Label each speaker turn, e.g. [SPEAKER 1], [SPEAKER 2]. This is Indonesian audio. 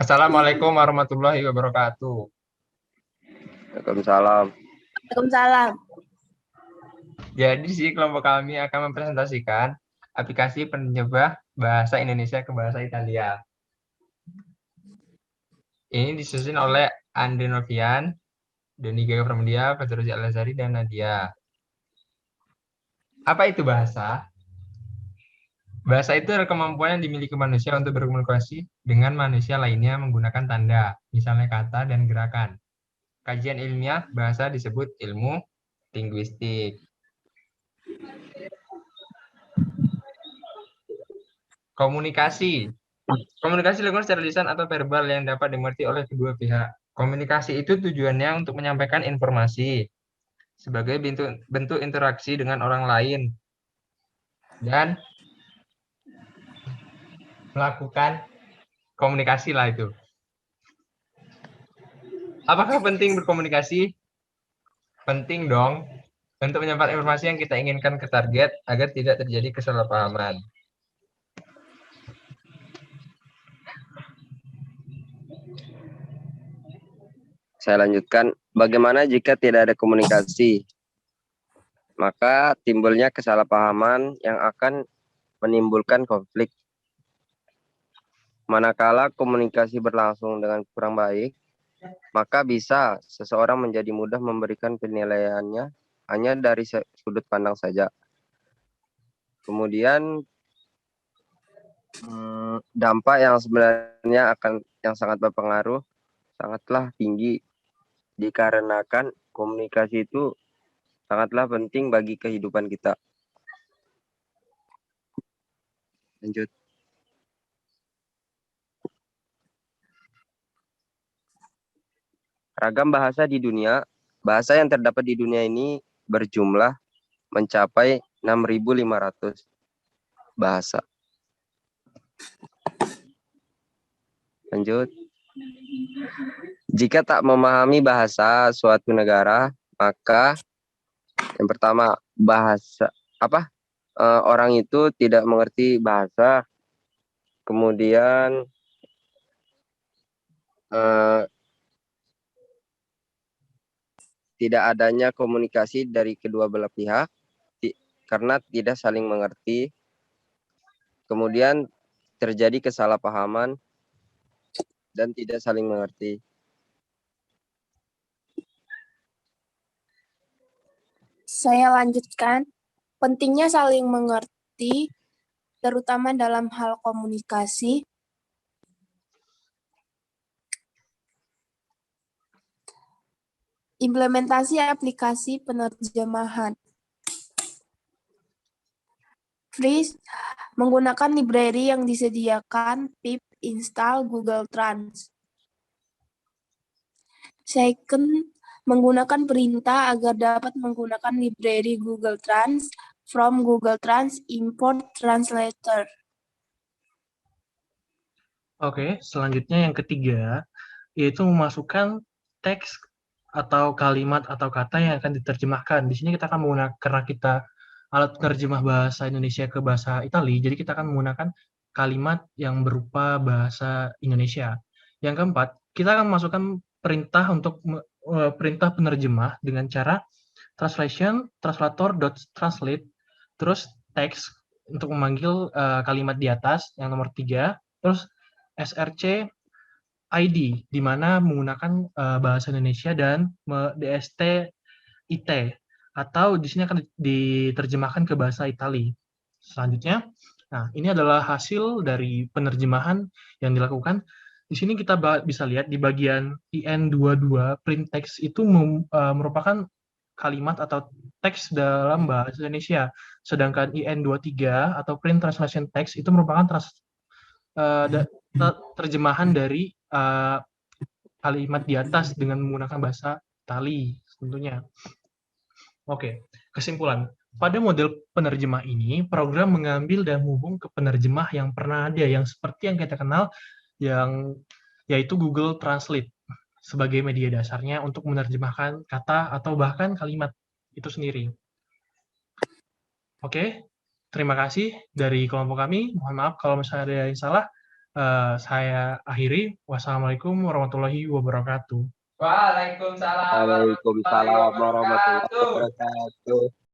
[SPEAKER 1] Assalamualaikum warahmatullahi wabarakatuh.
[SPEAKER 2] Waalaikumsalam.
[SPEAKER 3] Waalaikumsalam.
[SPEAKER 1] Jadi sih kelompok kami akan mempresentasikan aplikasi penerjemah bahasa Indonesia ke bahasa Italia. Ini disusun oleh Andre Novian, Doni Gaga Pramudia, Fadrozi Al-Azhari, dan Nadia. Apa itu bahasa? Bahasa itu adalah kemampuan yang dimiliki manusia untuk berkomunikasi dengan manusia lainnya menggunakan tanda, misalnya kata dan gerakan. Kajian ilmiah bahasa disebut ilmu linguistik. Komunikasi. Komunikasi dilakukan secara lisan atau verbal yang dapat dimengerti oleh kedua pihak. Komunikasi itu tujuannya untuk menyampaikan informasi sebagai bentuk interaksi dengan orang lain dan melakukan komunikasi lah itu. Apakah penting berkomunikasi? Penting dong untuk menyampaikan informasi yang kita inginkan ke target agar tidak terjadi kesalahpahaman.
[SPEAKER 2] Saya lanjutkan. Bagaimana jika tidak ada komunikasi? Maka timbulnya kesalahpahaman yang akan menimbulkan konflik. Manakala komunikasi berlangsung dengan kurang baik, maka bisa seseorang menjadi mudah memberikan penilaiannya hanya dari sudut pandang saja. Kemudian dampak yang sebenarnya yang sangat berpengaruh sangatlah tinggi dikarenakan komunikasi itu sangatlah penting bagi kehidupan kita. Lanjut. Ragam bahasa di dunia, bahasa yang terdapat di dunia ini berjumlah mencapai 6.500 bahasa. Lanjut. Jika tak memahami bahasa suatu negara, maka yang pertama orang itu tidak mengerti bahasa, kemudian tidak adanya komunikasi dari kedua belah pihak karena tidak saling mengerti, kemudian terjadi kesalahpahaman dan tidak saling mengerti.
[SPEAKER 3] Saya lanjutkan. Pentingnya saling mengerti, terutama dalam hal komunikasi. Implementasi aplikasi penerjemahan. Free menggunakan library yang disediakan pip install Google Trans. Second, menggunakan perintah agar dapat menggunakan library Google Trans from Google Trans import translator.
[SPEAKER 4] Oke, selanjutnya yang ketiga, yaitu memasukkan teks atau kalimat atau kata yang akan diterjemahkan. Di sini kita akan menggunakan, karena kita alat penerjemah bahasa Indonesia ke bahasa Italia, jadi kita akan menggunakan kalimat yang berupa bahasa Indonesia. Yang keempat, kita akan memasukkan perintah untuk perintah penerjemah dengan cara translation, translator.translate, terus teks untuk memanggil kalimat di atas, yang nomor 3, terus SRC ID, di mana menggunakan bahasa Indonesia dan DST IT, atau di sini akan diterjemahkan ke bahasa Italia. Selanjutnya, nah ini adalah hasil dari penerjemahan yang dilakukan. Di sini kita bisa lihat di bagian IN22 print text itu merupakan kalimat atau teks dalam bahasa Indonesia, sedangkan IN23 atau print translation text itu merupakan terjemahan dari kalimat di atas dengan menggunakan bahasa Itali tentunya. Oke, kesimpulan. Pada model penerjemah ini, program mengambil dan menghubung ke penerjemah yang pernah ada, yang seperti yang kita kenal, yaitu Google Translate sebagai media dasarnya untuk menerjemahkan kata atau bahkan kalimat itu sendiri. Oke, terima kasih dari kelompok kami. Mohon maaf kalau misalnya ada yang salah. Saya akhiri. Wassalamualaikum warahmatullahi wabarakatuh.
[SPEAKER 1] Waalaikumsalam
[SPEAKER 2] Waalaikumsalam
[SPEAKER 1] warahmatullahi
[SPEAKER 2] warahmatullahi
[SPEAKER 1] wabarakatuh.
[SPEAKER 2] wabarakatuh.